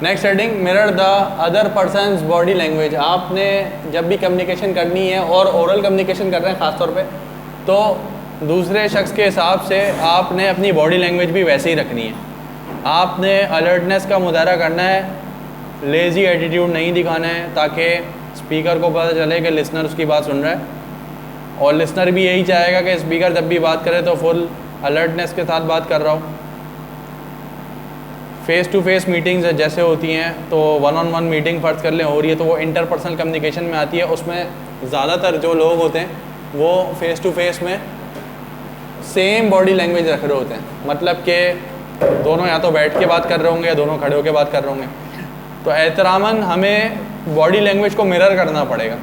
Next heading, mirror the other persons body language. आपने जब भी कम्युनिकेशन करनी है और ओरल कम्युनिकेशन कर रहे हैं ख़ासतौर पे, तो दूसरे शख्स के हिसाब से आपने अपनी बॉडी लैंग्वेज भी वैसे ही रखनी है। आपने अलर्टनेस का मुजाहरा करना है, लेज़ी एटीट्यूड नहीं दिखाना है, ताकि स्पीकर को पता चले कि लिसनर उसकी बात सुन रहा है, और लिसनर भी यही चाहेगा कि स्पीकर जब भी बात करे तो फुल अलर्टनेस के साथ बात कर रहा हो। फ़ेस टू फेस मीटिंग्स जैसे होती हैं, तो 1-on-1 मीटिंग फ़र्ज़ कर लें हो रही है, तो वो इंटरपर्सनल कम्युनिकेशन में आती है। उसमें ज़्यादातर जो लोग होते हैं वो फ़ेस टू फेस में सेम बॉडी लैंग्वेज रख रहे होते हैं, मतलब कि दोनों या तो बैठ के बात कर रहे होंगे या दोनों खड़े होकर बात कर रहे होंगे। तो एहतरामन हमें बॉडी लैंग्वेज को मिरर करना पड़ेगा।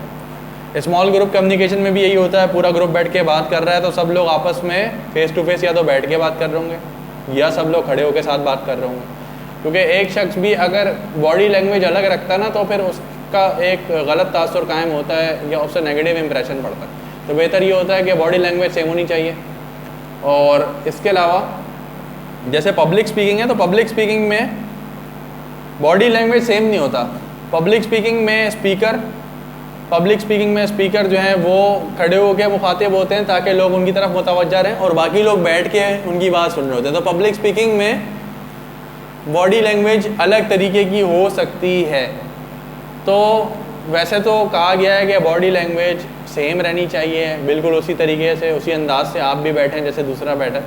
स्मॉल ग्रुप कम्युनिकेशन में भी यही होता है, पूरा ग्रुप बैठ के बात कर रहा है तो सब लोग आपस में फ़ेस टू फेस या तो बैठ के बात कर रहे होंगे या सब लोग खड़े होकर साथ बात कर रहे होंगे। क्योंकि एक शख्स भी अगर बॉडी लैंग्वेज अलग रखता है ना, तो फिर उसका एक गलत तासुर कायम होता है या उससे नेगेटिव इंप्रेशन पड़ता है। तो बेहतर ये होता है कि बॉडी लैंग्वेज सेम होनी चाहिए। और इसके अलावा जैसे पब्लिक स्पीकिंग है, तो पब्लिक स्पीकिंग में बॉडी लैंग्वेज सेम नहीं होता। पब्लिक स्पीकिंग में स्पीकर जो हैं वो खड़े होकर मुखातिब होते हैं ताकि लोग उनकी तरफ मुतवज्जा रहें, और बाकी लोग बैठ के उनकी बात सुन रहे होते हैं। तो पब्लिक स्पीकिंग में बॉडी लैंग्वेज अलग तरीके की हो सकती है। तो वैसे तो कहा गया है कि बॉडी लैंग्वेज सेम रहनी चाहिए, बिल्कुल उसी तरीके से, उसी अंदाज से आप भी बैठें जैसे दूसरा बैठा।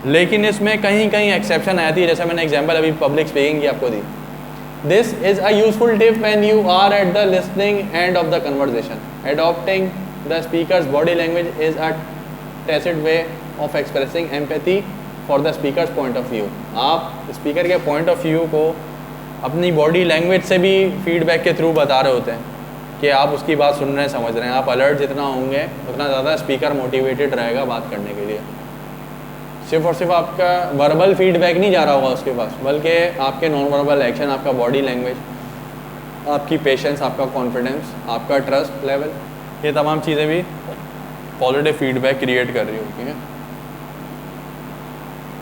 लेकिन इसमें कहीं कहीं एक्सेप्शन आती है, जैसे मैंने एग्जांपल अभी पब्लिक स्पीकिंग की आपको दी। This is a useful tip when you are at the listening end of the conversation. Adopting the speaker's body language is a tacit way of expressing empathy for the speaker's point of view. आप speaker के point of view को अपनी body language से भी feedback के through बता रहे होते हैं कि आप उसकी बात सुन रहे हैं, समझ रहे हैं। आप अलर्ट जितना होंगे उतना ज़्यादा स्पीकर मोटिवेटेड रहेगा बात करने के लिए। सिर्फ और सिर्फ आपका वर्बल फीडबैक नहीं जा रहा होगा उसके पास, बल्कि आपके नॉन वर्बल एक्शन, आपका बॉडी लैंग्वेज, आपकी पेशेंस, आपका कॉन्फिडेंस, आपका ट्रस्ट लेवल, ये तमाम चीज़ें भी पॉजिटिव फीडबैक क्रिएट कर रही होती हैं।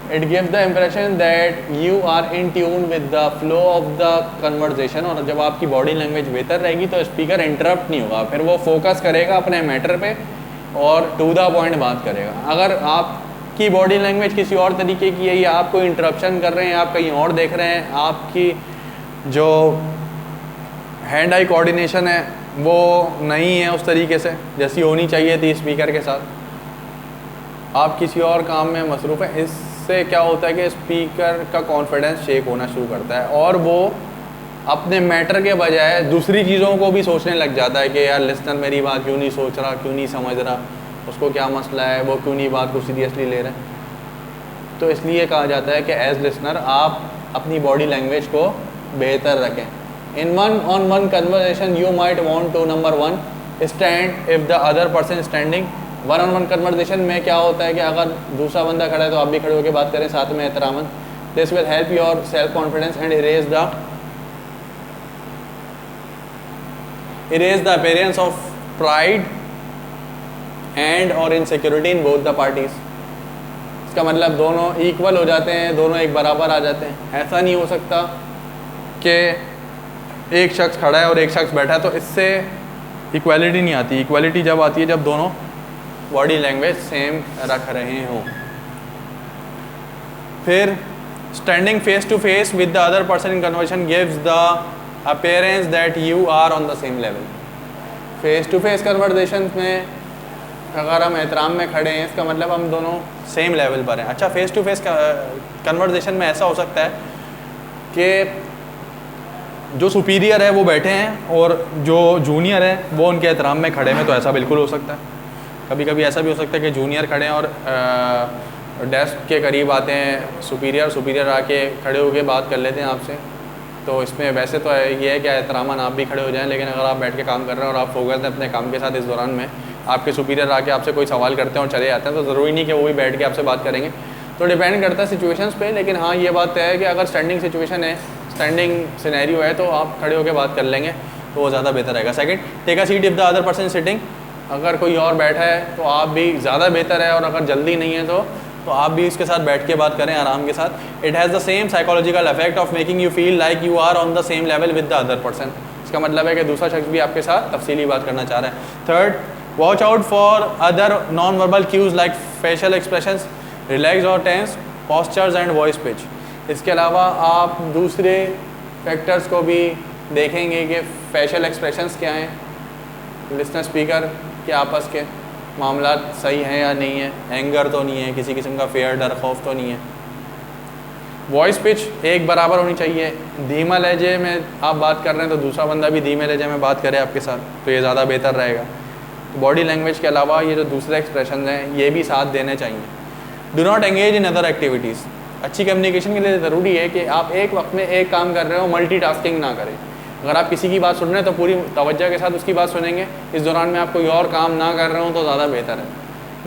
It gives the impression that you are in tune with the flow of the conversation। और जब आपकी बॉडी लैंग्वेज बेहतर रहेगी तो स्पीकर इंटरप्ट नहीं होगा, फिर वो फोकस करेगा अपने मैटर पे और टू द पॉइंट बात करेगा। अगर आपकी बॉडी लैंग्वेज किसी और तरीके की है या आप कोई इंटरप्शन कर रहे हैं, आप कहीं और देख रहे हैं, आपकी जो हैंड आई कोऑर्डिनेशन है वो नहीं है उस तरीके से जैसी होनी चाहिए थी स्पीकर के साथ, आप किसी और काम में मसरूफ़ हैं, इससे क्या होता है कि स्पीकर का कॉन्फिडेंस शेक होना शुरू करता है और वो अपने मैटर के बजाय दूसरी चीज़ों को भी सोचने लग जाता है कि यार लिसनर मेरी बात क्यों नहीं सोच रहा, क्यों नहीं समझ रहा, उसको क्या मसला है, वो क्यों नहीं बात को सीरियसली ले रहे हैं। तो इसलिए कहा जाता है कि एज लिसनर आप अपनी बॉडी लैंग्वेज को बेहतर रखें। In one on one conversation you might want to number 1 stand if the other person standing. 1-on-1 conversation में क्या होता है कि अगर दूसरा बंदा खड़ा है तो आप भी खड़े होकर बात करें साथ में एहतरामन। This will help your self confidence and erase the appearance of pride and or insecurity in both the parties. इसका मतलब दोनों इक्वल हो जाते हैं, दोनों एक बराबर आ जाते हैं। ऐसा नहीं हो सकता कि एक शख्स खड़ा है और एक शख्स बैठा है, तो इससे इक्वालिटी नहीं आती। इक्वालिटी जब आती है जब दोनों बॉडी लैंग्वेज सेम रख रहे हों। फिर standing face to face with the other person in conversation gives the appearance that you are on the same level. Face to face conversation में अगर हम एहतराम में खड़े हैं, इसका मतलब हम दोनों सेम लेवल पर हैं। अच्छा, फेस टू फेस कन्वर्सेशन में ऐसा हो सकता है कि जो सुपीरियर है वो बैठे हैं और जो जूनियर है वो उनके एहतराम में खड़े हैं, तो ऐसा बिल्कुल हो सकता है। कभी कभी ऐसा भी हो सकता है कि जूनियर खड़े हैं और डेस्क के करीब आते हैं सुपीरियर आके खड़े होकर बात कर लेते हैं आपसे। तो इसमें वैसे तो ये है कि एहतरामन आप भी खड़े हो जाएं, लेकिन अगर आप बैठ के काम कर रहे हैं और आप फोकस हैं अपने काम के साथ, इस दौरान में आपके सुपीरियर आके आपसे कोई सवाल करते हैं और चले जाते हैं, तो ज़रूरी नहीं कि वो भी बैठ के आपसे बात करेंगे। तो डिपेंड करता है सिचुएशंस पे। लेकिन हाँ, ये बात तय है कि अगर स्टैंडिंग सिचुएशन है, स्टैंडिंग सिनेरियो है, तो आप खड़े होकर बात कर लेंगे तो वो ज़्यादा बेहतर रहेगा। Second, take a seat if the other person sitting. अगर कोई और बैठा है तो आप भी ज़्यादा बेहतर है, और अगर जल्दी नहीं है तो तो आप भी इसके साथ बैठ के बात करें आराम के साथ. It has the same psychological effect of making you feel like you are on the same level with the other person. इसका मतलब है कि दूसरा शख्स भी आपके साथ तफसीली बात करना चाह रहा है. Third, watch out for other non verbal cues like facial expressions, relax or tense, postures and voice pitch. इसके अलावा आप दूसरे फैक्टर्स को भी देखेंगे कि फेशियल एक्सप्रेशंस क्या हैं, लिसनर स्पीकर के आपस के मामला सही हैं या नहीं है, एंगर तो नहीं है, किसी किस्म का फेयर डर खौफ तो नहीं है. वॉइस पिच एक बराबर होनी चाहिए. धीमा लहजे में आप बात कर रहे हैं तो दूसरा बंदा भी धीमे लहजे में बात करे आपके साथ, तो ये ज़्यादा बेहतर रहेगा. बॉडी लैंग्वेज के अलावा ये जो दूसरे एक्सप्रेशन हैं ये भी साथ देने चाहिए. Do not engage in other activities. अच्छी कम्युनिकेशन के लिए ज़रूरी है कि आप एक वक्त में एक काम कर रहे हो, मल्टीटास्किंग ना करें. अगर आप किसी की बात सुन रहे हैं तो पूरी तवज्जो के साथ उसकी बात सुनेंगे, इस दौरान में आप कोई और काम ना कर रहे हो तो ज़्यादा बेहतर है.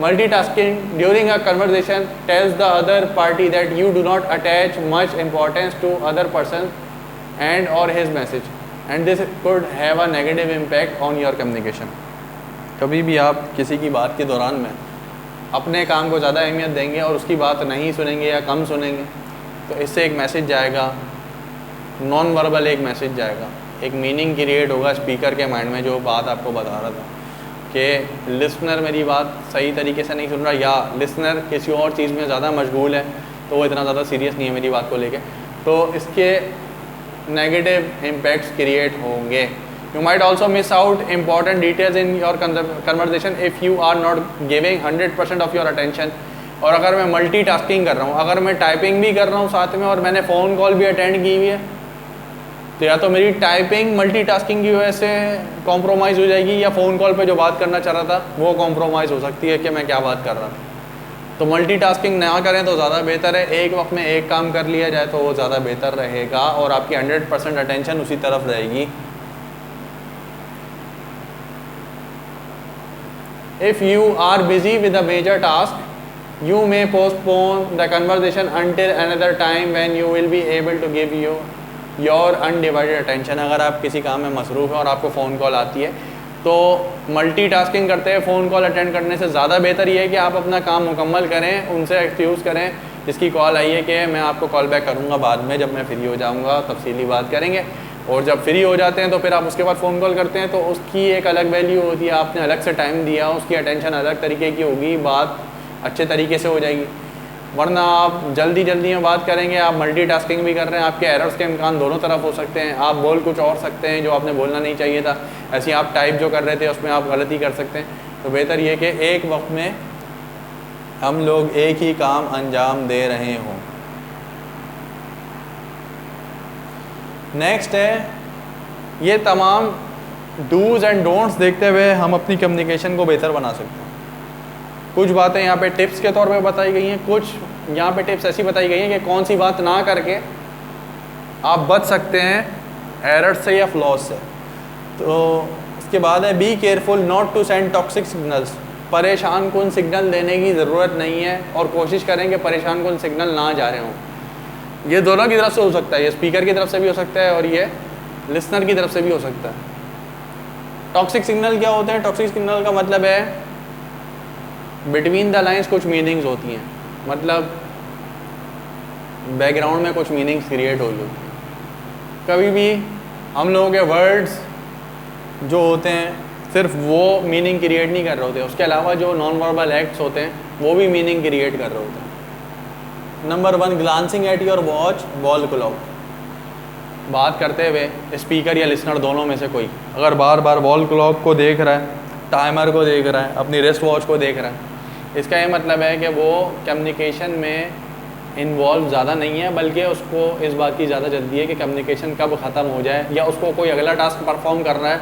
Multitasking during a conversation tells the other party that you do not attach much importance to other person and or his message and this could have a negative impact on your communication. कभी भी आप किसी की बात के दौरान में अपने काम को ज़्यादा अहमियत देंगे और उसकी बात नहीं सुनेंगे या कम सुनेंगे तो इससे एक मैसेज जाएगा, नॉन वर्बल एक मैसेज जाएगा, एक मीनिंग क्रिएट होगा स्पीकर के माइंड में. जो बात आपको बता रहा था कि लिसनर मेरी बात सही तरीके से नहीं सुन रहा या लिसनर किसी और चीज़ में ज़्यादा मशगूल है तो वो इतना ज़्यादा सीरियस नहीं है मेरी बात को लेके, तो इसके नेगेटिव इम्पैक्ट्स क्रिएट होंगे. You might also miss out important details in your conversation if you are not giving 100% of your attention. और अगर मैं मल्टीटास्किंग कर रहा हूँ, अगर मैं टाइपिंग भी कर रहा हूँ साथ में और मैंने फ़ोन कॉल भी अटेंड की हुई है तो या तो मेरी टाइपिंग मल्टीटास्किंग की वजह से कॉम्प्रोमाइज़ हो जाएगी या फ़ोन कॉल पे जो बात करना चाह रहा था वो कॉम्प्रोमाइज़ हो सकती है कि मैं क्या बात कर रहा था. तो मल्टीटास्किंग ना करें तो ज़्यादा बेहतर है. एक वक्त में एक काम कर लिया जाए तो वो ज़्यादा बेहतर रहेगा और आपकी 100% अटेंशन उसी तरफ रहेगी. If you are busy with a major task, you may postpone the conversation until another time when you will be able to give your undivided attention. अगर आप किसी काम में मसरूफ़ हैं और आपको फ़ोन कॉल आती है तो मल्टीटास्किंग करते हैं फ़ोन कॉल अटेंड करने से ज़्यादा बेहतर ये है कि आप अपना काम मुकम्मल करें, उनसे एक्सक्यूज़ करें जिसकी कॉल आई है कि मैं आपको कॉल बैक करूँगा बाद में जब मैं फ्री हो जाऊँगा, तफसीली बात करेंगे. और जब फ्री हो जाते हैं तो फिर आप उसके बाद फ़ोन कॉल करते हैं तो उसकी एक अलग वैल्यू होती है, आपने अलग से टाइम दिया, उसकी अटेंशन अलग तरीके की होगी, बात अच्छे तरीके से हो जाएगी. वरना आप जल्दी में बात करेंगे, आप मल्टीटास्किंग भी कर रहे हैं, आपके एरर्स के इम्कान दोनों तरफ हो सकते हैं. आप बोल कुछ और सकते हैं जो आपने बोलना नहीं चाहिए था, ऐसे आप टाइप जो कर रहे थे उसमें आप गलती कर सकते हैं. तो बेहतर ये कि एक वक्त में हम लोग एक ही काम अंजाम दे रहे हों. नेक्स्ट है, ये तमाम डूज़ एंड डोंट्स देखते हुए हम अपनी कम्युनिकेशन को बेहतर बना सकते हैं. कुछ बातें यहाँ पे टिप्स के तौर पे बताई गई हैं, कुछ यहाँ पे टिप्स ऐसी बताई गई हैं कि कौन सी बात ना करके आप बच सकते हैं एरर्स से या फ्लॉज से. तो इसके बाद है, be careful not to send toxic signals. परेशान कुन सिग्नल देने की ज़रूरत नहीं है और कोशिश करें कि परेशान कुन सिग्नल ना जा रहे हों. ये दोनों की तरफ से हो सकता है, ये स्पीकर की तरफ से भी हो सकता है और ये लिसनर की तरफ से भी हो सकता है. टॉक्सिक सिग्नल क्या होते हैं? टॉक्सिक सिग्नल का मतलब है बिटवीन द लाइंस कुछ मीनिंग्स होती हैं, मतलब बैकग्राउंड में कुछ मीनिंग्स क्रिएट हो रही होती हैं. कभी भी हम लोगों के वर्ड्स जो होते हैं सिर्फ वो मीनिंग क्रिएट नहीं कर रहे होते, उसके अलावा जो नॉन वर्बल एक्ट्स होते हैं वो भी मीनिंग क्रिएट कर रहे होते हैं. Number 1, glancing at your watch wall clock. बात करते हुए स्पीकर या लिसनर दोनों में से कोई अगर बार बार वॉल क्लॉक को देख रहा है, टाइमर को देख रहा है, अपनी रिस्ट वॉच को देख रहा है, इसका ये मतलब है कि वो कम्युनिकेशन में इन्वॉल्व ज़्यादा नहीं है, बल्कि उसको इस बात की ज़्यादा जल्दी है कि कम्युनिकेशन कब ख़त्म हो जाए या उसको कोई अगला टास्क परफॉर्म कर रहा है,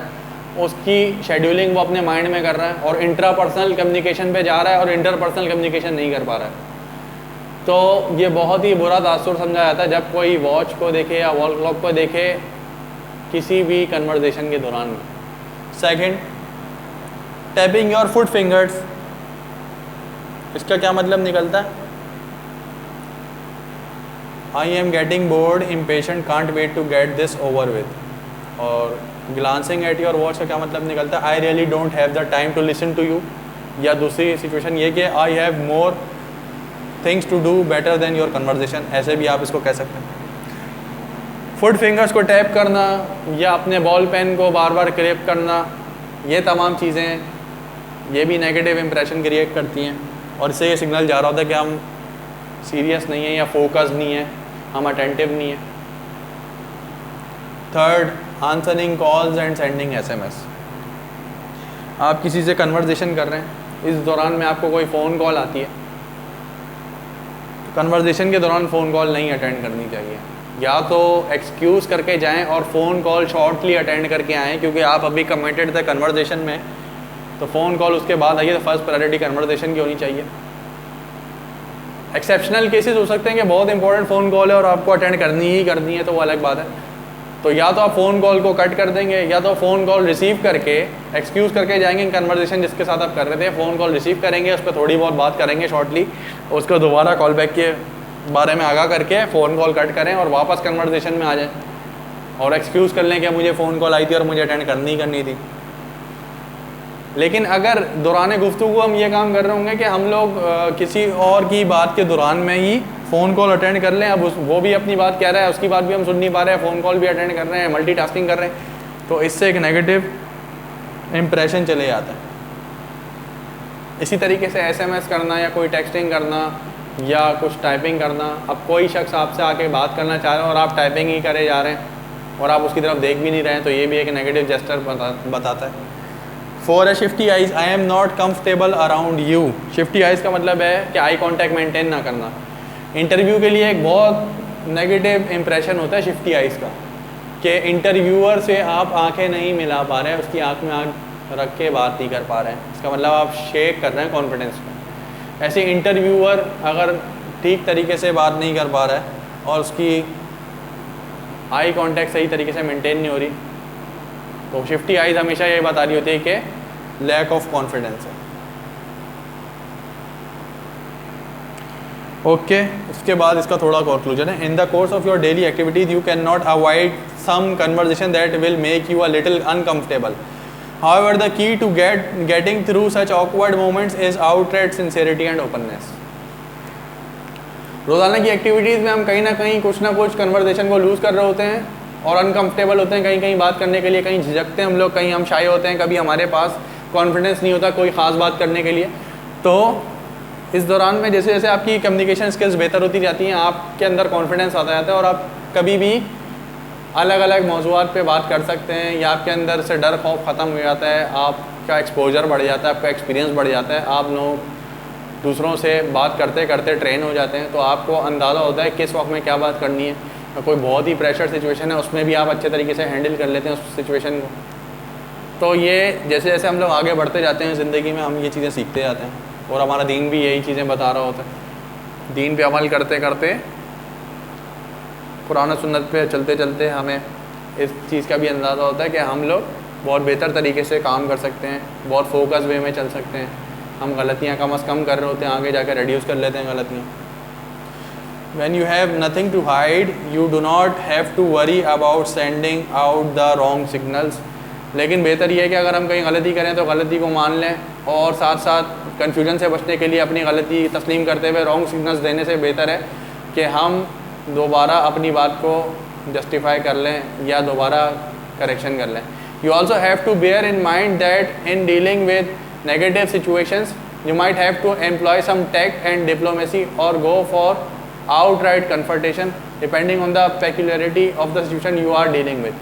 उसकी शेड्यूलिंग वो अपने माइंड में कर रहा है और इंट्रापर्सनल कम्युनिकेशन पे जा रहा है और इंटरपर्सनल कम्युनिकेशन नहीं कर पा रहा है. तो ये बहुत ही बुरा तासुर समझा जाता है जब कोई वॉच को देखे या वॉल क्लॉक को देखे किसी भी कन्वर्सेशन के दौरान में. Second, tapping your foot fingers. इसका क्या मतलब निकलता है? I am getting bored, impatient, can't wait to get this over with. और ग्लांसिंग एट योर वॉच का क्या मतलब निकलता है? I really don't have the time to listen to you. या दूसरी सिचुएशन ये कि I have more things to do better than your conversation, ऐसे भी आप इसको कह सकते हैं। फुट फिंगर्स को टैप करना या अपने बॉल पेन को बार बार क्रेप करना, ये तमाम चीज़ें ये भी नेगेटिव इंप्रेशन क्रिएट करती हैं और इससे ये सिग्नल जा रहा होता है कि हम सीरियस नहीं है या फोकस नहीं है, हम अटेंटिव नहीं है। Third, answering calls and sending SMS। आप किसी से कन्वर्जेशन कर रहे हैं, इस दौरान में आपको कोई फ़ोन कॉल आती है, कन्वर्जेशन के दौरान फ़ोन कॉल नहीं अटेंड करनी चाहिए। या तो एक्सक्यूज़ करके जाएं और फ़ोन कॉल शॉर्टली अटेंड करके आएँ, क्योंकि आप अभी कमिटेड थे कन्वर्जेशन में, तो फ़ोन कॉल उसके बाद आइए, तो फर्स्ट प्रायोरिटी कन्वर्जेशन की होनी चाहिए। एक्सेप्शनल केसेस हो सकते हैं कि बहुत इंपॉर्टेंट फ़ोन कॉल है और आपको अटेंड करनी ही करनी है, तो वो अलग बात है। तो या तो आप फ़ोन कॉल को कट कर देंगे या तो फ़ोन कॉल रिसीव करके एक्सक्यूज़ करके जाएंगे, कन्वर्सेशन जिसके साथ आप कर रहे थे फ़ोन कॉल रिसीव करेंगे, उस पर थोड़ी बहुत बात करेंगे शॉर्टली, उसको दोबारा कॉल बैक के बारे में आगाह करके फ़ोन कॉल कट करें और वापस कन्वर्सेशन में आ जाएं और एक्सक्यूज़ कर लें कि मुझे फ़ोन कॉल आई थी और मुझे अटेंड करनी थी। लेकिन अगर दौरान गुफ्तगू हम ये काम कर रहे होंगे कि हम लोग किसी और की बात के दौरान में ही फ़ोन कॉल अटेंड कर लें, अब वो भी अपनी बात कह रहा है, उसकी बात भी हम सुन नहीं पा रहे हैं, फ़ोन कॉल भी अटेंड कर रहे हैं, मल्टीटास्किंग कर रहे हैं, तो इससे एक नेगेटिव इम्प्रेशन चले जाता है। इसी तरीके से SMS करना या कोई टेक्सटिंग करना या कुछ टाइपिंग करना, अब कोई शख्स आपसे आके बात करना चाह रहे हैं और आप टाइपिंग ही करे जा रहे हैं और आप उसकी तरफ देख भी नहीं रहे हैं, तो ये भी एक नेगेटिव जेस्चर बताता है। For a shifty eyes, I am not comfortable around you. Shifty eyes का मतलब है कि आई कॉन्टैक्ट मेंटेन ना करना। इंटरव्यू के लिए एक बहुत नेगेटिव इंप्रेशन होता है शिफ्टी आइज़ का, कि इंटरव्यूअर से आप आंखें नहीं मिला पा रहे हैं, उसकी आंख में आंख रख के बात नहीं कर पा रहे हैं, इसका मतलब आप शेक कर रहे हैं कॉन्फिडेंस में। ऐसे इंटरव्यूअर अगर ठीक तरीके से बात नहीं कर पा रहा है और उसकी आई कांटेक्ट सही तरीके से मेंटेन नहीं हो रही, तो शिफ्टी आइज़ हमेशा ये बता रही होती है कि लैक ऑफ कॉन्फिडेंस है। ओके, उसके बाद इसका थोड़ा कंक्लूजन है। In the course of your daily activities you can not avoid some conversation that will make you a little uncomfortable. However, the key to getting through such awkward moments is outright sincerity and openness. रोज़ाना की activities में हम कहीं ना कुछ conversation को loose कर रहे होते हैं और अनकम्फर्टेबल होते हैं, कहीं बात करने के लिए, कहीं झिझकते हैं हम लोग, कहीं हम शाय होते हैं, कभी हमारे पास कॉन्फिडेंस नहीं होता कोई ख़ास बात करने के लिए। तो इस दौरान में जैसे जैसे आपकी कम्युनिकेशन स्किल्स बेहतर होती जाती हैं, आपके अंदर कॉन्फिडेंस आता जाता है और आप कभी भी अलग अलग मौज़ूआत पे बात कर सकते हैं, या आपके अंदर से डर खौफ ख़त्म हो जाता है, आपका एक्सपोजर बढ़ जाता है, आपका एक्सपीरियंस बढ़ जाता है, आप लोग दूसरों से बात करते करते ट्रेन हो जाते हैं, तो आपको अंदाज़ा होता है किस वक्त में क्या बात करनी है। कोई बहुत ही प्रेशर सिचुएशन है उसमें भी आप अच्छे तरीके से हैंडल कर लेते हैं उस सिचुएशन को। तो ये जैसे जैसे हम लोग आगे बढ़ते जाते हैं ज़िंदगी में, हम ये चीज़ें सीखते जाते हैं और हमारा दीन भी यही चीज़ें बता रहा होता है। दीन पे अमल करते करते, कुरान और सुन्नत पे चलते चलते हमें इस चीज़ का भी अंदाज़ा होता है कि हम लोग बहुत बेहतर तरीके से काम कर सकते हैं, बहुत फोकस वे में चल सकते हैं, हम गलतियाँ कम अज़ कम कर रहे होते हैं, आगे जाकर रिड्यूस कर लेते हैं गलतियाँ। When you have nothing to hide, you do not have to worry about sending out the wrong signals. लेकिन बेहतर ये है कि अगर हम कहीं गलती करें तो गलती को मान लें और साथ साथ कन्फ्यूजन से बचने के लिए अपनी गलती तस्लीम करते हुए रॉन्ग सिग्नल्स देने से बेहतर है कि हम दोबारा अपनी बात को जस्टिफाई कर लें या दोबारा करेक्शन कर लें। You also have to bear in mind that in dealing with negative situations you might have to employ some tact and diplomacy or go for outright confrontation depending on the peculiarity of the situation you are dealing with.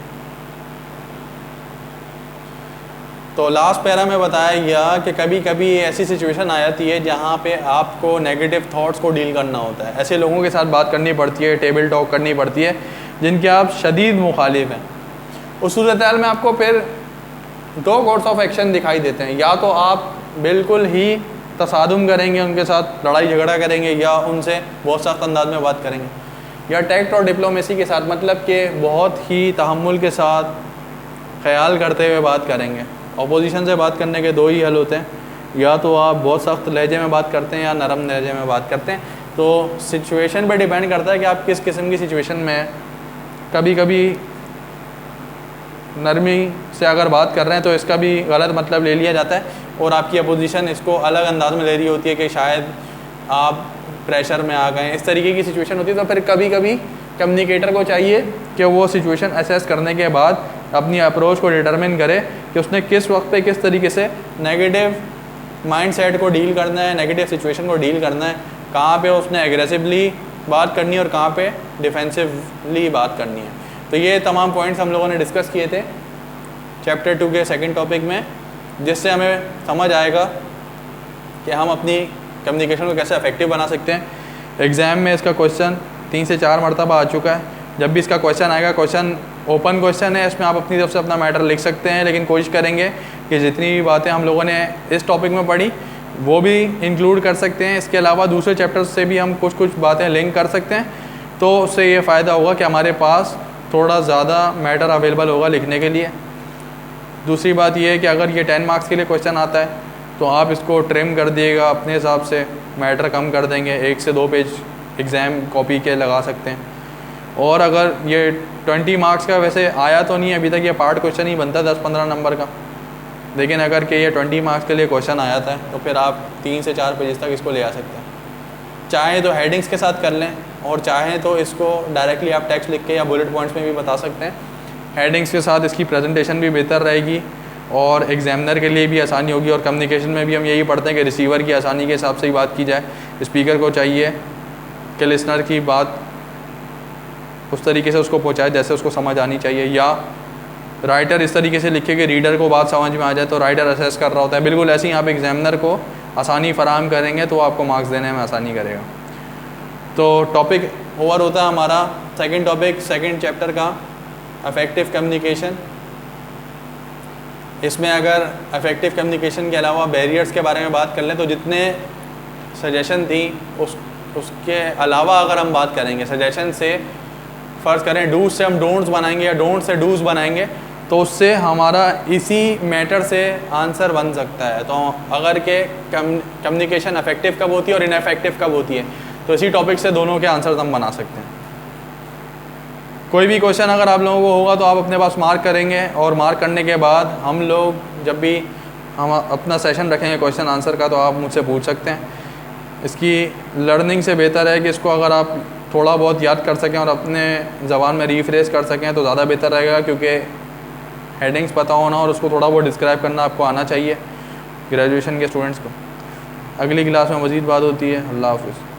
तो last para में बताया गया कि कभी कभी ऐसी situation आ जाती है जहाँ पे आपको नेगेटिव थॉट्स को डील करना होता है, ऐसे लोगों के साथ बात करनी पड़ती है, टेबल टॉक करनी पड़ती है जिनके आप शदीद मुखालिफ हैं। उस सूरत हाल में आपको फिर दो कोर्स ऑफ एक्शन दिखाई देते हैं, या तो आप बिल्कुल ही तसादुम करेंगे, उनके साथ लड़ाई झगड़ा करेंगे, या उनसे बहुत सख्त अंदाज में बात करेंगे, या टैक्ट और डिप्लोमेसी के साथ, मतलब कि बहुत ही तहम्मुल के साथ ख्याल करते हुए बात करेंगे। अपोजिशन से बात करने के दो ही हल होते हैं, या तो आप बहुत सख्त लहजे में बात करते हैं या नरम लहजे में बात करते हैं। तो सिचुएशन पर डिपेंड करता है कि आप किस किस्म की सिचुएशन में हैं। कभी कभी नरमी से अगर बात कर रहे हैं तो इसका भी गलत मतलब ले लिया जाता है और आपकी अपोजिशन इसको अलग अंदाज में ले रही होती है कि शायद आप प्रेशर में आ गए, इस तरीके की सिचुएशन होती है। तो फिर कभी कभी कम्युनिकेटर को चाहिए कि वो सिचुएशन असेस करने के बाद अपनी अप्रोच को डिटरमिन करे कि उसने किस वक्त पे किस तरीके से नेगेटिव माइंडसेट को डील करना है, नेगेटिव सिचुएशन को डील करना है, कहाँ पे उसने एग्रेसिवली बात करनी है और कहाँ पे डिफेंसिवली बात करनी है। तो ये तमाम पॉइंट्स हम लोगों ने डिस्कस किए थे चैप्टर 2 के सेकंड टॉपिक में, जिससे हमें समझ आएगा कि हम अपनी कम्युनिकेशन को कैसे इफेक्टिव बना सकते हैं। एग्ज़ाम में इसका क्वेश्चन 3 से 4 मरतबा आ चुका है। जब भी इसका क्वेश्चन आएगा, क्वेश्चन ओपन क्वेश्चन है, इसमें आप अपनी तरफ से अपना मैटर लिख सकते हैं, लेकिन कोशिश करेंगे कि जितनी भी बातें हम लोगों ने इस टॉपिक में पढ़ी वो भी इंक्लूड कर सकते हैं। इसके अलावा दूसरे चैप्टर्स से भी हम कुछ कुछ बातें लिंक कर सकते हैं, तो उससे ये फ़ायदा होगा कि हमारे पास थोड़ा ज़्यादा मैटर अवेलेबल होगा लिखने के लिए। दूसरी बात ये है कि अगर ये 10 मार्क्स के लिए क्वेश्चन आता है तो आप इसको ट्रिम कर दिएगा अपने हिसाब से, मैटर कम कर देंगे, 1 से 2 पेज एग्ज़ाम कॉपी के लगा सकते हैं। और अगर ये 20 मार्क्स का वैसे आया तो नहीं है अभी तक, ये पार्ट क्वेश्चन ही बनता है 10-15 नंबर का, लेकिन अगर कि ये 20 मार्क्स के लिए क्वेश्चन आया था तो फिर आप 3 से 4 पेजेस तक इसको ले आ सकते हैं। चाहे तो हेडिंग्स के साथ कर लें और चाहें तो इसको डायरेक्टली आप टेक्स्ट लिख के या बुलेट पॉइंट्स में भी बता सकते हैं। हेडिंग्स के साथ इसकी प्रेजेंटेशन भी बेहतर रहेगी और एग्जामिनर के लिए भी आसानी होगी। और कम्युनिकेशन में भी हम यही पढ़ते हैं कि रिसीवर की आसानी के हिसाब से ही बात की जाए। स्पीकर को चाहिए कि लिसनर की बात उस तरीके से उसको पहुंचाए जैसे उसको समझ आनी चाहिए, या राइटर इस तरीके से लिखे कि रीडर को बात समझ में आ जाए, तो राइटर असेस कर रहा होता है। बिल्कुल ऐसे ही आप एग्जामिनर को आसानी फराहम करेंगे तो आपको मार्क्स देने में आसानी करेगा। तो टॉपिक ओवर होता है हमारा सेकंड टॉपिक, सेकंड चैप्टर का इफेक्टिव कम्युनिकेशन। इसमें अगर इफेक्टिव कम्युनिकेशन के अलावा बैरियर्स के बारे में बात कर लें तो जितने सजेशन थी उसके अलावा अगर हम बात करेंगे सजेशन से, फ़र्ज़ करें डूज से हम डोंट्स बनाएंगे या डोंट से डूज बनाएंगे, तो उससे हमारा इसी मैटर से आंसर बन सकता है। तो अगर के कम्युनिकेशन इफेक्टिव कब होती है और इनफेक्टिव कब होती है, तो इसी टॉपिक से दोनों के आंसर हम बना सकते हैं। कोई भी क्वेश्चन अगर आप लोगों को होगा तो आप अपने पास मार्क करेंगे, और मार्क करने के बाद हम लोग जब भी हम अपना सेशन रखेंगे क्वेश्चन आंसर का, तो आप मुझसे पूछ सकते हैं। इसकी लर्निंग से बेहतर है कि इसको अगर आप थोड़ा बहुत याद कर सकें और अपने ज़बान में रीफ्रेश कर सकें तो ज़्यादा बेहतर रहेगा, क्योंकि हेडिंग्स पता होना और उसको थोड़ा बहुत डिस्क्राइब करना आपको आना चाहिए ग्रेजुएशन के स्टूडेंट्स को। अगली क्लास में मज़ीद बात होती है। अल्लाह हाफ़िज़।